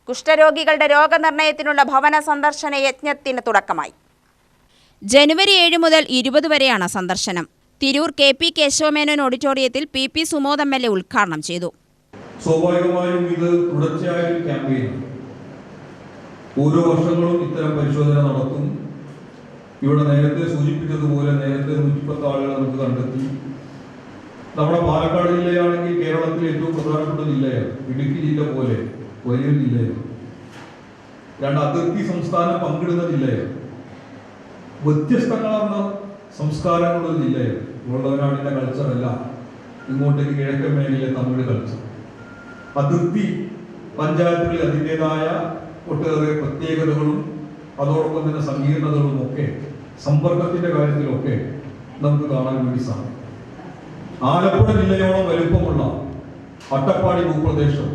കുഷ്ഠരോഗികളുടെ രോഗനിർണയത്തിനുള്ള ഭവന സന്ദർശന യജ്ഞത്തിന് തുടക്കമായി. ജനുവരി 7 മുതൽ 20 വരെയാണ് സന്ദർശനം. തിരൂർ KP കേശവമേനോൻ ഓഡിറ്റോറിയത്തിൽ PP സുമോദ് MLA ഉദ്ഘാടനം ചെയ്തു. സ്വാഭാവികമായും ഇത് തുടർച്ചയായ ഒരു ക്യാമ്പയിനാണ്. ഓരോ വർഷങ്ങളും ഇത്തരം പരിശോധന നടത്തും. ഇവിടെ നേരത്തെ സൂചിപ്പിച്ചതുപോലെ നേരത്തെ 110 ആളുകൾ നമുക്ക് കണ്ടെത്തി. നമ്മുടെ പാലക്കാട് ജില്ലയാണെങ്കിൽ കേരളത്തിലെ ഏറ്റവും പ്രധാനപ്പെട്ട ജില്ലയാണ്. ഇടുക്കി ജില്ല പോലെ വലിയൊരു ജില്ലയാണ്. 2 അതിർത്തി സംസ്ഥാനം പങ്കിടുന്ന ജില്ലയാണ്. വ്യത്യസ്തങ്ങളാർന്ന സംസ്കാരങ്ങളുള്ള ജില്ലയാണ്. വയനാടിന്റെ കൾച്ചറല്ല ഇങ്ങോട്ടേക്ക് കിഴക്കൻ മേഖലയിലെ തമിഴ് കൾച്ചർ. അതിർത്തി പഞ്ചായത്തുകളിൽ അതിൻ്റെതായ ഒട്ടേറെ പ്രത്യേകതകളും അതോടൊപ്പം തന്നെ സങ്കീർണതകളും ഒക്കെ സമ്പർക്കത്തിന്റെ കാര്യത്തിലൊക്കെ നമുക്ക് കാണാൻ വേണ്ടി സാധിക്കും. ആലപ്പുഴ ജില്ലയോളം വലുപ്പമുള്ള അട്ടപ്പാടി ഭൂപ്രദേശം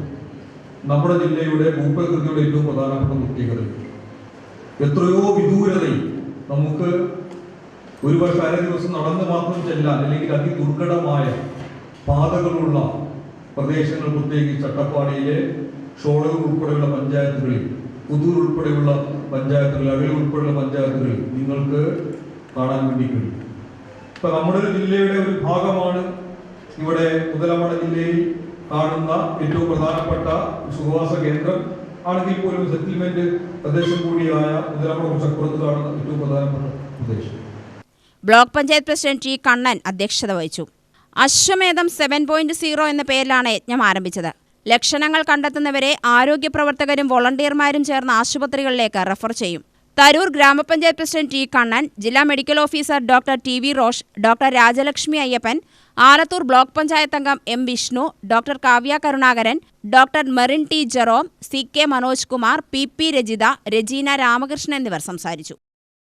നമ്മുടെ ജില്ലയുടെ ഭൂപ്രകൃതിയുടെ ഏറ്റവും പ്രധാനപ്പെട്ട പ്രത്യേകത. എത്രയോ വിദൂരതയിൽ നമുക്ക് ഒരുപക്ഷെ അര ദിവസം നടന്നു മാത്രം ചെല്ലാൻ അല്ലെങ്കിൽ അതിദുർഘടമായ പാതകളുള്ള പ്രദേശങ്ങൾ, പ്രത്യേകിച്ച് അട്ടപ്പാടിയിലെ ഷോളൂർ ഉൾപ്പെടെയുള്ള പഞ്ചായത്തുകളിൽ, പുതൂർ ഉൾപ്പെടെയുള്ള പഞ്ചായത്തുകളിൽ, അകലൂർ ഉൾപ്പെടെയുള്ള പഞ്ചായത്തുകളിൽ നിങ്ങൾക്ക് കാണാൻ വേണ്ടി കഴിയും. ഇപ്പൊ നമ്മുടെ ഒരു ജില്ലയുടെ ഒരു ഭാഗമാണ് ഇവിടെ മുതലമട ജില്ലയിൽ കാണുന്ന ഏറ്റവും പ്രധാനപ്പെട്ട സുഖവാസ കേന്ദ്രം ആണെങ്കിൽ പോലും സെറ്റിൽമെന്റ് പ്രദേശം കൂടിയായ മുതലമട കുറച്ചപ്പുറത്ത് കാണുന്ന ഏറ്റവും പ്രധാനപ്പെട്ട പ്രദേശം. Block panchayat president T Kannan അധ്യക്ഷത വഹിച്ചു. അശ്വമേധം 7.0 എന്ന പേരിലാണ് യജ്ഞം ആരംഭിച്ചത്. ലക്ഷണങ്ങൾ കണ്ടെത്തുന്നവരെ ആരോഗ്യ പ്രവർത്തകരും വോളണ്ടിയർമാരും ചേർന്ന ആശുപത്രികളിലേക്ക് റെഫർ ചെയ്യും. തരൂർ ഗ്രാമപഞ്ചായത്ത് പ്രസിഡന്റ് T കണ്ണൻ, ജില്ലാ medical officer doctor TV Rosh, doctor Rajalakshmi Ayyappan, Alathur block panchayat അംഗം M Vishnu, doctor Kavya Karunakaran, doctor Merin T Jerome, CK Manoj Kumar, PP Rajitha, Rajeena Ramakrishnan എന്നിവർ സംസാരിച്ചു.